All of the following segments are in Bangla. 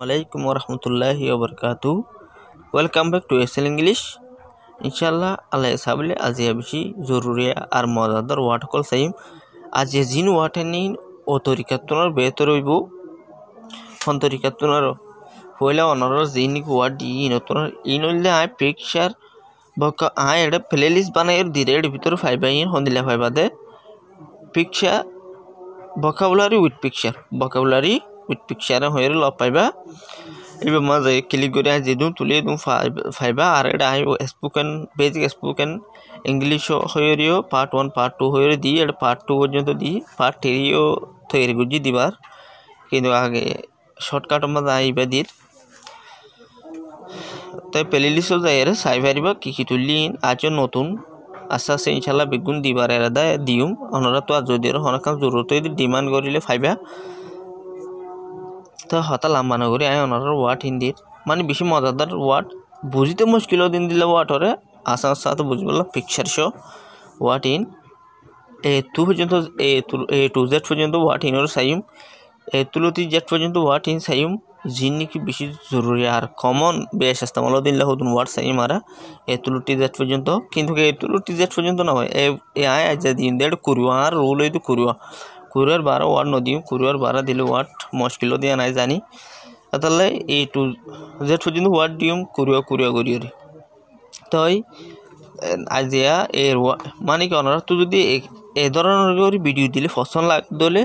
Alaikum warahmatullahi wabarakatuh. Welcome back to Excel English. Inshallah Allah sabলে আজি বেশি জরুরি আর মজাদার ওয়ার্ড কল সাইম আজ জিন ওয়াটানিন ও তরিকাতুনার বেহতর হইব ফোন তরিকাতুনার হইলা অনর জিনিক ওয়ার্ড ইনতুনার ইনলে আই পিকচার বকা আই এড প্লেলিস্ট বানাইর দিরের ভিতর ফাইবা ইন হন্দিলা ফাইবা দে পিকচার vocabulary with picture হইরে ল পাইবা এবার মাঝে ক্লিক করে যেদু তুলে দু ফাইবা আর এটা আই স্পোকেন বেসিক স্পোকেন ইংলিশ হইরিও পার্ট 1 পার্ট 2 হইরে দি এটা পার্ট 2 পর্যন্ত দি পার্ট 3 ও তৈরি গুজি দিবার কিন্তু আগে শর্টকাট মাঝে আইবা দির তাই প্লেলিস্ট যাইরে সাইভারিবা কি তুলিন আজ নতুন আস্তে আস্তে ইনশাল্লাহ বেগুন দিবার এরাদা দিউম অনরা তো যদি হনকাম জরুরত যদি ডিমান্ড করিলে ফাইবা তো হতা লম্বা না করি আই অনরা ওয়ার্ড হিন্দির মানে বেশি মজাদার ওয়ার্ড বুঝিতে মুশকিল দিন দিলে ওয়ার্ডরে আসার সাথে বুঝবলা পিকচার শো ওয়ার্ড ইন এ টু পর্যন্ত এ টু জেড পর্যন্ত ওয়ার্ড ইনর সাইম এ তুলতি জেড পর্যন্ত ওয়ার্ড ইন সাইম জিনি কি বেশি জরুরি আর কমন বেশ ইস্তেমাল দিলে হতুন ওয়ার্ড সাইম আর এ তুলতি জেড পর্যন্ত কিন্তু এ তুলতি জেড পর্যন্ত না হয় এ আয় আজ দিন দেড় কুরুয়া আর রুল হইতো কুরুয়ার 12 ওয়ার্ড নদিম কুরুয়ার 12 দিলে ওয়ার্ড মুশকিল দিয়া নাই জানি তাহলে এ টু জেড পর্যন্ত ওয়ার্ড দিম কুরুয়া করিয়রি তাই আজিয়া এর মানে কি অনরা তো যদি এ ধরনের ভিডিও দিলে পছন্দ লাগলে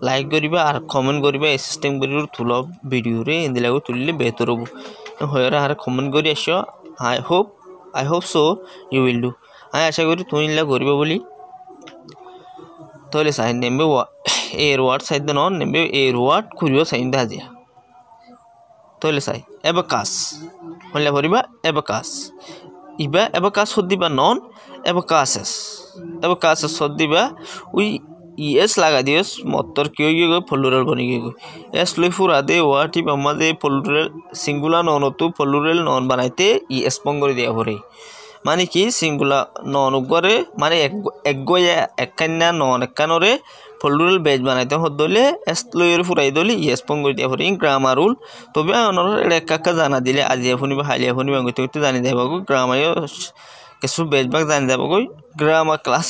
লাইক করিবা আর কমেন্ট করিবা এই সিস্টেম করির তুলো ভিডিও রে ইন্দিলাগো তুলিলে বেহতর হবো হয়রা আর কমেন্ট করি আসো I hope so you will do আমি আশা করি তুমি ইলা করিবা বলি তাহলে সাইন নেমবে এর ওয়ার্ড সাইড নন নেমবে এর ওয়ার্ড করিও সাইন দা জিয়া তাহলে সাই এবাকাস হইলা করিবা এবাকাস ইবা এবাকাস হদিবা নন এবাকাসেস হদিবা উই ইএস লাগা দিস মত্তর কিও গো প্লুরাল বনি গো এস লই ফুরা দে ওয়াটি বামাদে প্লুরাল সিঙ্গুলার নন তো প্লুরাল নন বানাইতে ইএস পঙ্গরি দেয়া হরে মানে কি সিঙ্গুলার নন উপরে মানে একগয়া এককান্না নন এককানরে প্লুরাল বেজ বানাইতে হদলে এস লইর ফুরাই দলি ইএস পঙ্গরি দেয়া হরে গ্রামার রুল তবে অনর একাকা জানা দিলে আজি আপনি বা হালি আপনি বাঙ্গতে জানি দেবাগো গ্রামার কিছু বেজ বাগ জানি দেবাগো গ্রামার ক্লাস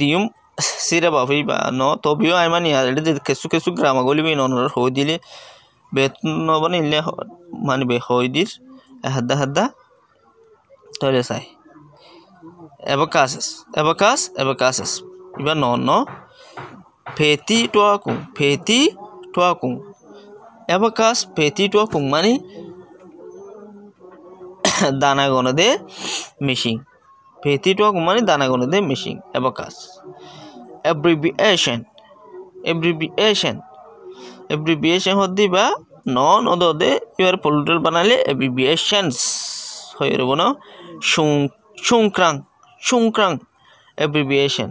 দিউম সিরা বাফি বা ন তবিও আই মানে আর কিছু গ্রামাগলি বি ননর হই দিলে বেতন বনে ইলে মানে বে হই দির হাদা তাহলে চাই এবাকাসেস ইবা ন ফেতি টোয়াকুং এবাকাস ফেতি টোয়াকুং মানে দানা গনে মেশিন ফেতি টোয়াকুং মানে দানা গনে মেশিন এবাকাস abbreviation হদিবা নন অদে ইউর প্লুরাল বানালে abbreviations হয়ে রব না শুংক্রাং abbreviation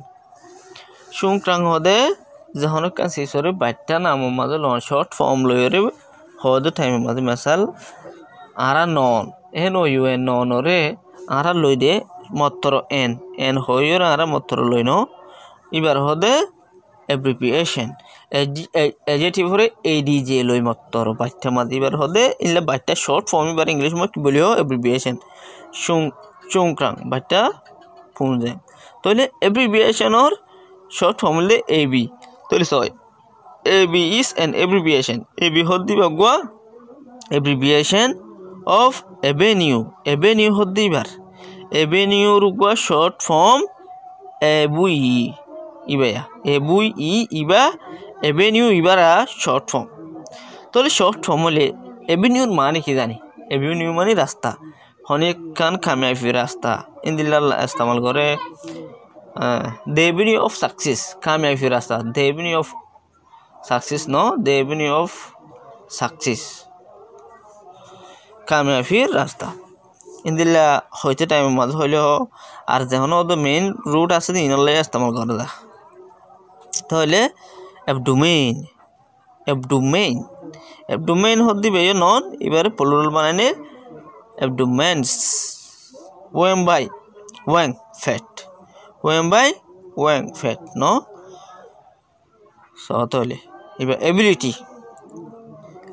শুংক্রাং হদে যখন কান সিসরে বাইটা নাম মাঝে লন শর্ট ফর্ম লইরে হদে টাইম মাঝে মেসাল আরা নন এন ও ইউ এন নন রে আরা লই দে মত্তর এন হইর আরা মত্তর লই ন ইবার হদে abbreviation adjective হরে adj লই মত্তর বাইটা মাঝে ইবার হদে ইলে বাইটা শর্ট ফর্ম ইবার ইংলিশ মত কি বলিও abbreviation শুংক্রাং বাইটা পুনজে তাহলে abbreviation or short form le ab তাহলে সয় ab is an abbreviation ab হদিবা গোয়া abbreviation of avenue হদিবার avenue রুগা short form abui ইবা এভিনিউ ইবারা শর্ট ফর্ম তাহলে শর্ট ফর্ম হলে এভিনিউর মানে কি জানি এভিনিউ মানে রাস্তা অনেক কান কামিয়াবি রাস্তা ইন্দিল্লাহ ইস্তেমাল করে দ্য এভিনিউ অফ সাকসেস কামিয়াবি রাস্তা the Avenue of success the Avenue of success কামিয়াবি রাস্তা ইন্দিল্লাহ হইতে টাইম মাঝে হইলেও আর যখন ওদের মেইন রুট আছে ইনলে ইস্তেমাল করে দা তাহলে অ্যাবডোমেইন হদিবে নন এবারে প্লুরাল বানাইনে অ্যাবডোমেন্স ওয়েং ফ্যাট ন সো তাহলে এবার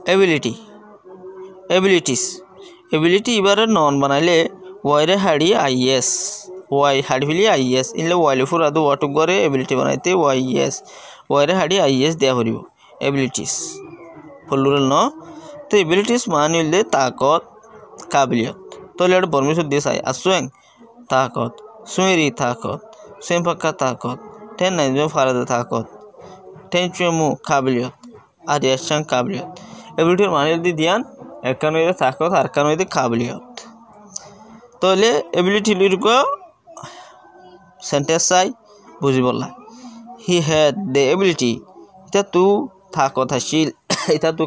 এবিলিটি এবিলিটিস এবিলিটি এবারে নন বানাইলে ওয়াইরে হাড়ি আইএস ওয়াই হাড়ি ফেলি আইএস ইনলে ওয়াইলে ফুর আদু ওয়াটুক করে এবিলিটি বানাইতে ওয়াইএস ওয়াইরে হাড়ি আইএস দেয়া হরিব এবিলিটিস প্লুরাল ন তো এবিলিটিস মানে হইলে তাকত কাবিলিয়ত তো লেট বর্মিসুদ দিয়ে চাই আসুয়েং তাকত সুয়েরি তাকত সুয়েং পাক্কা তাকত টেন নাইজম ফারাদে তাকত টেন চুয়েমু কাবিলিয়ত আর ইয়াসাং কাবিলিয়ত এবিলিটির মানে হইলে দিয়ান একখান হইলে তাকত আর একখান হইলে কাবিলিয়ত তাহলে এবিলিটি লিরক সেন্টেন্স চাই বুঝি বললা হি হ্যাড দ্য এবিলিটি এটা তু তাকত হাসিল এটা তু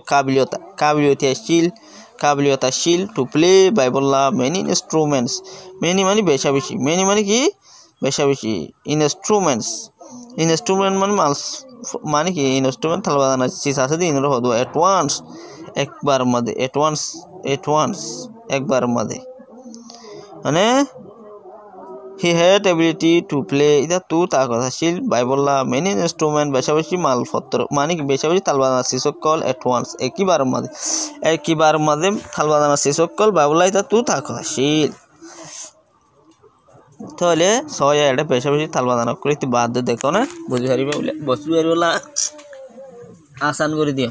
কাবিলিয়ত হাসিল টু প্লে বাই বললা মেনি ইনস্ট্রুমেন্টস মেনি মানে বেশা বেশি মেনি মানে কি বেশা বেশি ইনস্ট্রুমেন্ট মানে মাল মানে কি ইনস্ট্রুমেন্ট থালবাদানা চিজ আছে দিন হদো এট ওয়ান্স একবার মধ্যে এট ওয়ান্স একবার মধ্যে মানে he had ability to play এটা তু তার কথা ছিল বাই বললা মেনি ইনস্ট্রুমেন্ট বেশা বেশি মালপত্র মানে কি বেশা বেশি থালবাদানা শিশকল এট ওয়ান্স একবার মধ্যে থালবাদানা শিশকল বাই বললা এটা তু তার কথা ছিল তাহলে ছয় এটা বেশা বেশি থালবাদানা করে একটু বাদ দিয়ে দেখো না বুঝি পারিবে বলে বসু বলা আসান করে দিও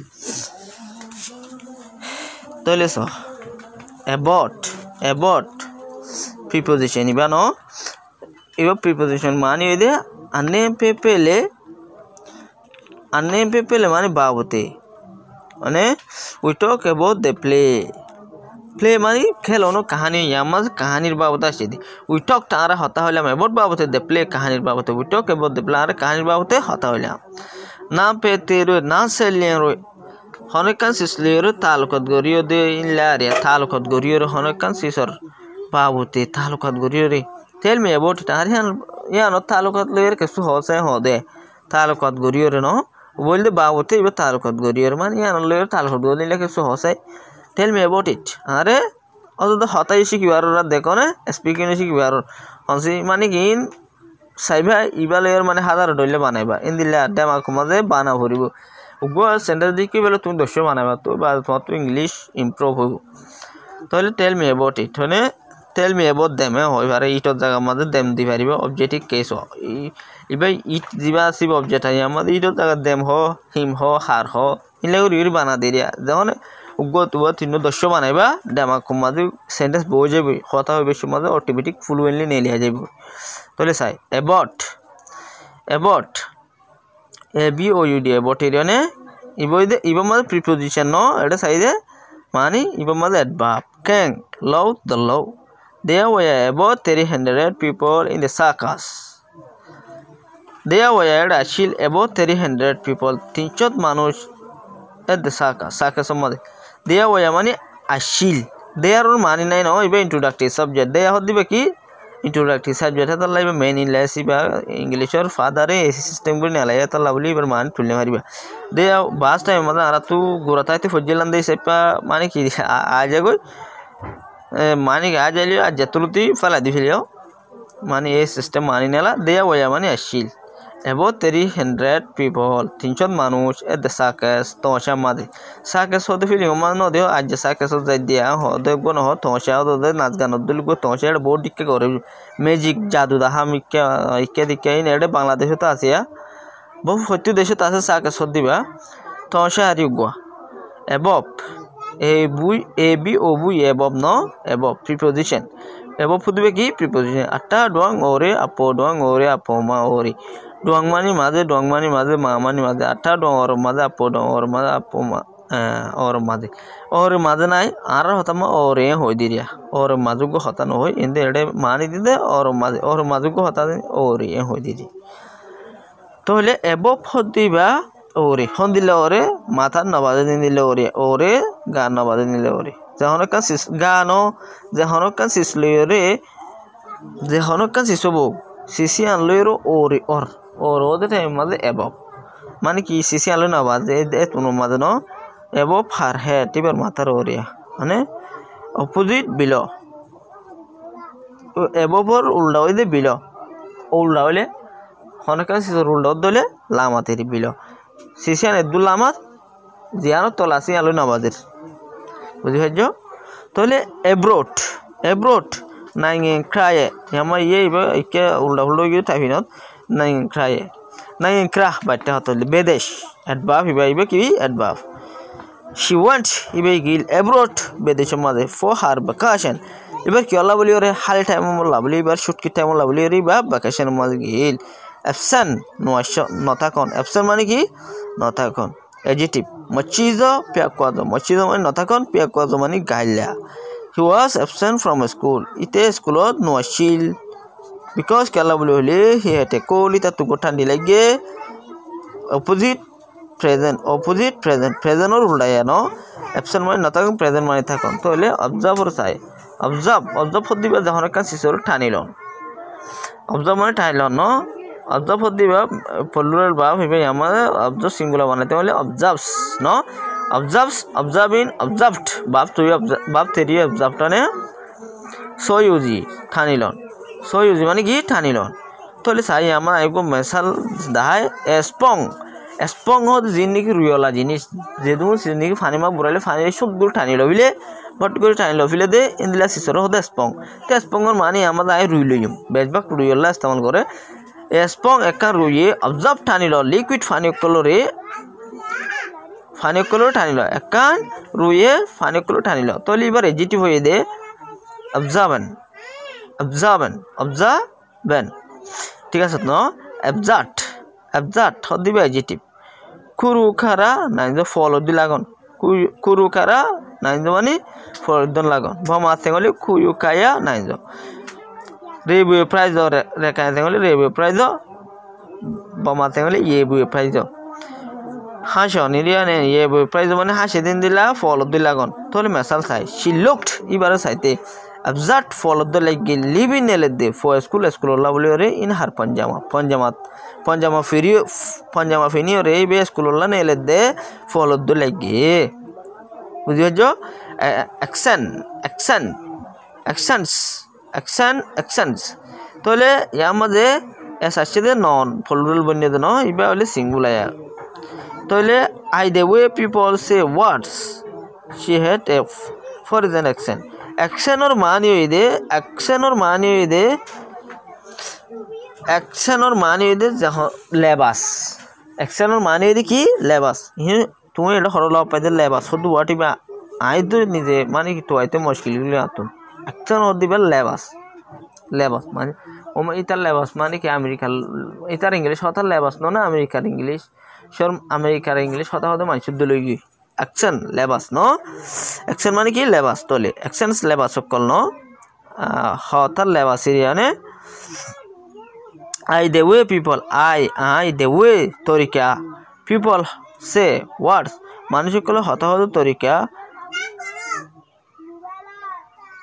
তাহলে স অ্যাবট প্রিপোজিশন ইবা ন এবার প্রিপোজিশন মানে হইলে আননেম পেপেলে মানে বাবতে মানে we talk about the play মানে খেলনো কাহানি আমার কাহানির বাবতে আসছে উই টক তারা হতা হইলাম অ্যাবাউট বাবতে দ্য প্লে কাহানির বাবতে we talk about the play আর কাহানির বাবতে হতা হইলাম না পেতে রয়ে না সেলিয়ে রয়ে হনকান সিসলিয়র তালুকাত গরিয় দে ইনলারিয়া তালুকাত গরিয়র হনকান seizure বাবতে তালুকাত গরিয়রে tell me about it আর ইয়ানো তালুকাত লয়ের কিছু হসে হদে তালুকাত গরিয়রে ন বললে বাবতে এবার তালুকাত গরিয়র মানে ইয়ানো লয়ের তালুকাত গরিলে কিছু হসে টেল মি অ্যাবাউট ইট আরে অত হতাই শিখিবার ওরা দেখো না স্পিকিং শিখিবার হসি মানে কি সাইবা ইবা লয়ের মানে হাজার ডইলে বানাইবা ইন দিলে দেমাক মাঝে বানা ভরিব উগো সেন্টেন্স দিকে বলে তুমি দশ বানাবা তো বা তোমার তো ইংলিশ ইমপ্রুভ হইব তাহলে টেল মি অ্যাবাউট ইট মানে টেল মি অ্যাবাউট দেম হয় পারে ইটর জায়গার মাঝে দেম দি পারিব অবজেক্টিভ কেস এবার ইট দিবা আসিব অবজেক্ট আই আমাদের ইটর জায়গা দেম হিম হার ইলে করে বানা দিয়া যখন উগো তুবা তিন দশ বানাইবা দেমাক মাঝে সেন্টেন্স বই যাবে কথা হইবে সে মাঝে অটোমেটিক ফ্লুয়েন্টলি নেলিয়া যাবে তাহলে চাই অ্যাবাউট ABOUD অ্যাবাউট এরিয়ানে ইবার মাঝে প্রিপোজিশন ন এটা চাইদে মানে ইবার মাঝে adverb ক্যাং love the love There were about 300 people in the circus. There were actually about 300 people. 300 মানুষ at the circus মধ্যে There were মানে actually There মানে নাই ন ইবা introductory subject There হদ দিবে কি introductory subject এটা লাইবা মেইন ইংলিশ ইবা ইংলিশের ফাদারে এই সিস্টেম করে নালাই এটা লাভলি ইবার মান তুললে মারিবা দে বাস টাইম মানে আর তু গোরাতাইতে ফজলান দেই সেপা মানে কি আজ গই মানে আজ আইলি আজ যতলতি ফালা দি ফেলিও মানে এই সিস্টেম মানি নেলা দেয়া ওয়া মানে আসিল about 300 people 300 মানুষ at the circus তোষা মাদে circus হতে ফিলিং মানে ন দেও আজ circus যাই দিয়া হ দেখব ন তোষা হতে নাচ গান দলগ তোষা এর বোর্ড দিকে করে ম্যাজিক জাদু দাহা ইকে দিকে এনে বাংলাদেশে তো আছে বহু সত্য দেশে তো আছে circus দিবা তোষা আর ইগwa above above no above preposition above ফুদবে কি preposition আটা ডং ওরে আপমা ওরে ডং মানি মাঝে মা মানি মাঝে আটা ডং ওর মাঝে আপমা ওর মাঝে নাই আর হতামা ওরে হই দিরিয়া ওর মাঝুগো হতা ন হই এন্ডে এডে মানি দিদে ওর মাঝুগো হতা ওরে হই দিরি তাহলে above হদিবা ওরে হন দিলে ওরে মাথার নবাজে দিলে ওরে গান নবাজে দিলে ওরে যখন গানো যখন শিশলরে যখন শিশব শিশি আনলইর ওরে ওদের টাইম মাঝে অ্যাবভ মানে কি শিশি আনলো নবাজে তুনো মাঝে ন অ্যাবভ হার হেড এবার মাথার ওরিয়া মানে অপোজিট বিল অ্যাবভর উল্টা হইলে বিল উল্টা হইলে হনকান শিশুর উল্টা ধরলে লামাতের বিল সিসিয়ান এদুল লামাত জিয়ানো তলাসি আলো নবাজের বুঝি পাইছ তাহলে abroad নাইং ক্রায়ে ইয়ামা ইবা ইকে উল্টা উল্টা গিয়ে টাইপিনত নাইং ক্রাহ বাট্টা হতলে বেদেশ অ্যাডভার্ব ইবা কি adverb she went Iba Gill abroad বেদেশের মাঝে for her vacation এবার কি আল্লাহ বলি ওরে হাল টাইম মোল্লা বলি এবার শুটকি টাইম মোল্লা বলি ওরে বা ভ্যাকেশন মাঝে গিল absent নথাকন absent মানে কি নথাকন adjective machizo মানে নথাকন piakwazo মানে গাইলা he was absent from school ite schoolot noasil because kala boli hole he had a cold ita tu gothandi lage opposite present or ulta ya no absent মানে নথাকন present মানে থাকন তো হলে observe or sai observe হদিবা যখন কান সিসর ঠানিলন observe মানে ঠানিলন no observe হদিবা plural verb হবে আমাদের observe singular বানাতে হলে observes no observing observed verb theory observed ne so use ঠানিলন so use মানে কি ঠানিলন তাহলে সাই আমরা আইগো মেসাল দাহাই স্পং হদ জিনিস রুয়লা জিনিস যেদু জিনিস ফানিমা বুরালে ফানি সবগুলো ঠানিল বিলে বট করে ঠানিল ফিলে দে ইনদিলা সিসর হদ স্পং তে স্পংর মানে আমরা আই রুইলইম বেজবাক রুয়লা ইস্তেমাল করে স্পং একা রুইয়ে অবজার্ভ ঠানিল লিকুইড ফানি কলর ঠানিল একান রুইয়ে ফানি কলর ঠানিল তাহলে এবার এডজেক্টিভ হয়ে দে observant ঠিক আছে ন absurd হদিবে এডজেক্টিভ কুরু খারা নাইজো ফলো দি লাগন কুরু খারা নাইজো মানে ফলো দন লাগন ভমা তেঙ্গলি কুয়ু কায়া নাইজো রেবু প্রাইজ রেকায় তেঙ্গলি রেবু প্রাইজ ভমা তেঙ্গলি ইয়েবু প্রাইজ হাসো নিরিয়ানে ইয়েবু প্রাইজ মানে হাসে দিন দিলা ফলো দি লাগন তাহলে মেসাল চাই she looked ইবারে চাইতে absurd follow the like living elede for school la boli ore in her panjama fini ore be school la ne elede follow the like বুঝিছো accents তাহলে ইয়ার মাঝে এস আসছে দে নন প্লুরাল বনিয়ে দে ন ইবা হলে সিঙ্গুলার তাহলে I the way people say words she had a for an accent action और मानी हुई दे जहाँ लेबास action और मानी हुई दे की लेबास ये तुम्हें इधर हर लोग पैदल लेबास हो तो वाटी में आये तो निजे मानी कि तो आये तो मुश्किल ही आतुन action और दिबल लेबास मानी ओम इतर लेबास मानी कि अमेरिका इतर इंग्लिश होता लेबास नो ना अमेरिकन इंग्लिश शर्म अमेरिकन इंग्लिश होता मानी शुद्ध लोगी action लेबास नो action माने की लेबास तोले actions लेबास सकल नो होता लेबास याने I the way people I the way तरीका people say words माने सकल होता तरीका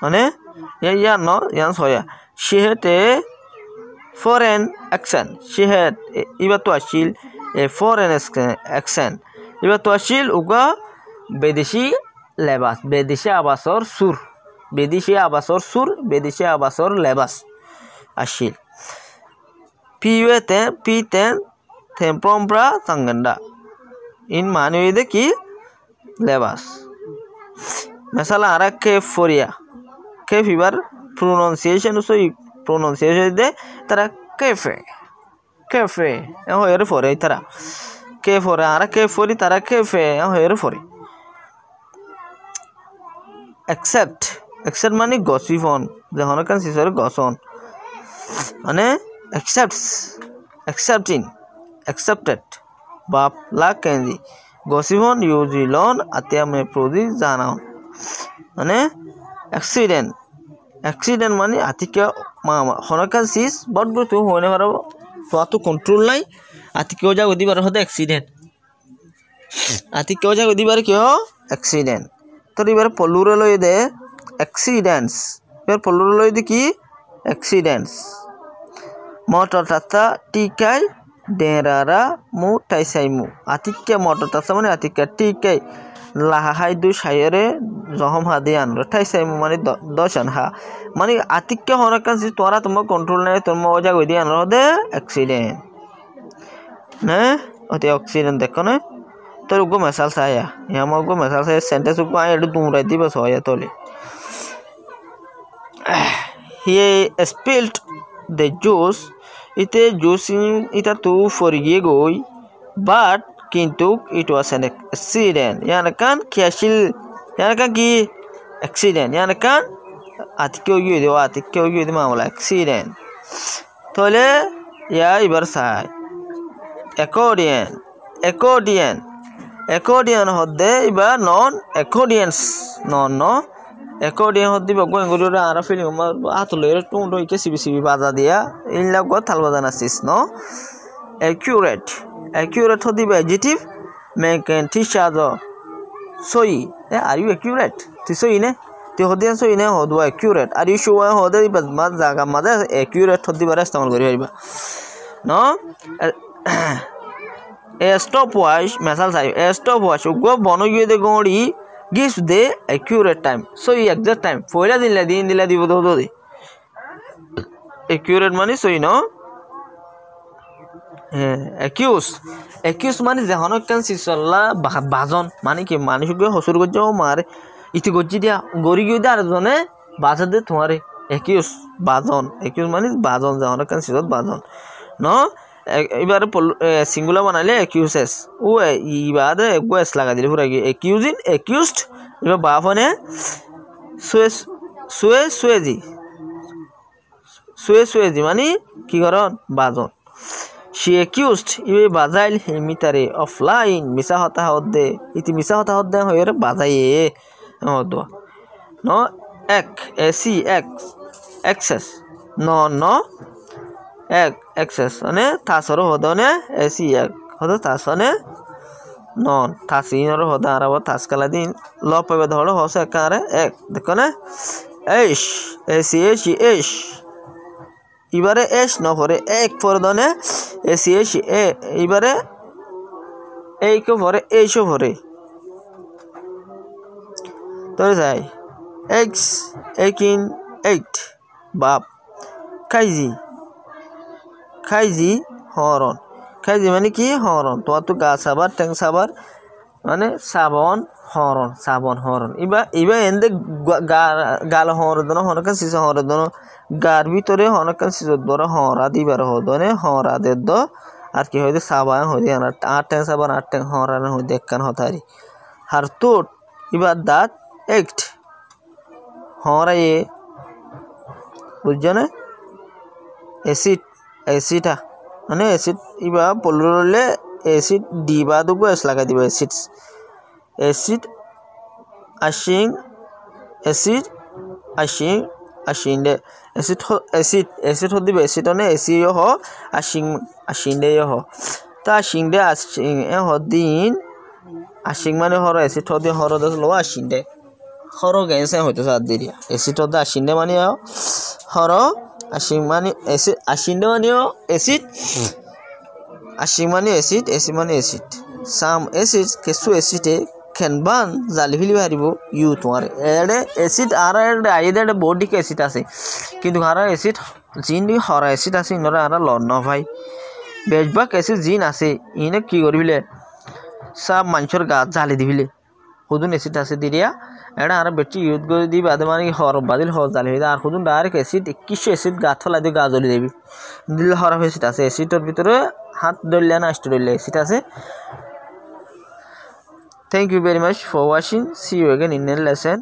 माने या नो यान सोया she had a foreign accent she had इबा तो अशील a foreign accent इबा तो अशील उगा बेदेशी लेबास बेदेशी आवासर लेबास अशील पीते टेम्प्रोम्प्रा संगंडा इन माने दे की लेबास मसाला आरा के फोरिया के फीवर प्रोनाउंसिएशन दे तरा कैफे हो यार फोरे तरा के फोरे आरा के फोरी तारा कैफे हो यार फोरे accept माने गॉसिफन जहन कान सिसर गसन माने accepted बाप ला केंजी गॉसिफन यूजिलॉन आत्या में प्रोदी जाना माने एक्सीडेंट माने आतिके मामा हनकान सिस बट गो तो होने पारो तो कंट्रोल নাই आतिके हो जागो दिबार होते एक्सीडेंट आतिके हो जागो दिबार কি हो एक्सीडेंट तो इबार प्लुराल হই দে एक्सीडेंट्स इबार प्लुराल হই দে কি एक्सीडेंट्स मोटर ताता टिकाय डेरारा मु टाइसाइमु आतिके मोटर ताता माने आतिके टिकाय लाहा हाय दु सायरे जहम हादे आनरो टाइसाइमु माने दशन हा माने आतिके हनकान सि तोरा तुम कंट्रोल নাই तुम हो जागो দি आनरो दे एक्सीडेंट ने अते एक्सीडेंट देखो ने तो रुको मसाल साया यहाँ मगो मसाल साया सेंटेंस को आए एडु तुम रहती बस होया तोले he spilled the juice. Ite juice ita tu forgiye goi, but কিন্তু it was an accident. Yani kan kiasil, yani kan ki accident. Yani kan atike ogiyo mamula accident. Tole ya ibar say accordion hodde ibar non accordions non no accordion hodde baggo engoro ara feeling ma atulere tondo ike sibi baza dia illa go tal bazana sis no accurate hodde adjective men teach other soi are you accurate ti soi ne ti hodde soi ne hodwa accurate are you sure hodde ma jaga mada accurate hodde bara istemal kori pariba no a stopwatch misal sai a stopwatch go bono gye de gori gives the accurate time so exact time foila din dila dibo do de accurate mani so no accuse mani je hono kan sisalla bazon mani ki mani suge hosur gojjo mare iti gojji dia gori gye dar jone bazade tomare accuse mani bazon je hono kan sisot bazon no এবারে সিঙ্গুলার বানাইলে অ্যাকিউজেস ও ইবারে গোস লাগা দিলে পুরা অ্যাকিউজিং অ্যাকিউজড এবার বাফনে সুয়েজি মানে কি করন বাজন she accused ইবে বাজাইল হেমিতারে অফলাইন মিছা হতা হদে ইতি মিছা হতা হদে হয়রে বাজাইয়ে হদ নো এসি excess no excess ane tasoro hodone esi ek hodo tasone non tasinoro hoda arabo taskala din lopabe dhoro hose kare ek দেখো না eish eish ibare eish no pore ek pordone eish e ibare ek pore eish pore তোরে যাই x 8 বাপ খাইজি হরন খাইজি মানে কি হরন তো তো গা সাবার ট্যাং সাবার মানে সাবন হরন ইবা এন্ডে গাল হরদন হনকান সিস হরদন গার ভিতরে হনকান সিস দর হরা দিবার হদনে হরা দেদ আর কি হইতে সাবা হইতে আট ট্যাং সাবার আট ট্যাং হরান হইতে একখান হতারি হার তোট ইবা দাঁত এক্ট হরা এ বুঝছো না এসিডা মানে এসিড ইবা পলরলে এসিড দিবা দুগো এস লাগা দিবা এসিড আসিন্ডে এসিড হদিবে এসিড মানে এসিও হ আসিন্ডে হ তা আসিন্ডে হদিন আসিং মানে হর এসিড হদি হর দস লো আসিন্ডে হর গেছে হইতো সাদ দিরিয়া এসিড হদ আসিন্ডে মানে হর Ashing mani acid ashinde mani acid ashing mani acid some acids kesu acid can burn jalhili baribo you tomare ede acid ara ede aide body ke acid ase kintu hara acid gene di hara acid ase inora ara lor no bhai bejbak acid gene ase ine ki koribile sab manchor ga jali dibile hudun acid ase diria এটা আর বেটি ইউজ করে দিবি আদে মানে হর বাদিল হর জালি আর খুদুন ডাইরেক্ট অ্যাসিড 2100 অ্যাসিড গাছ ফলাই দিয়ে গা জ্বলি দেবি দিল হরাফ অ্যাসিড আছে অ্যাসিডের ভিতরে হাত ধরলে না স্টো ধরলে অ্যাসিড আছে thank you very much for watching see you again in next lesson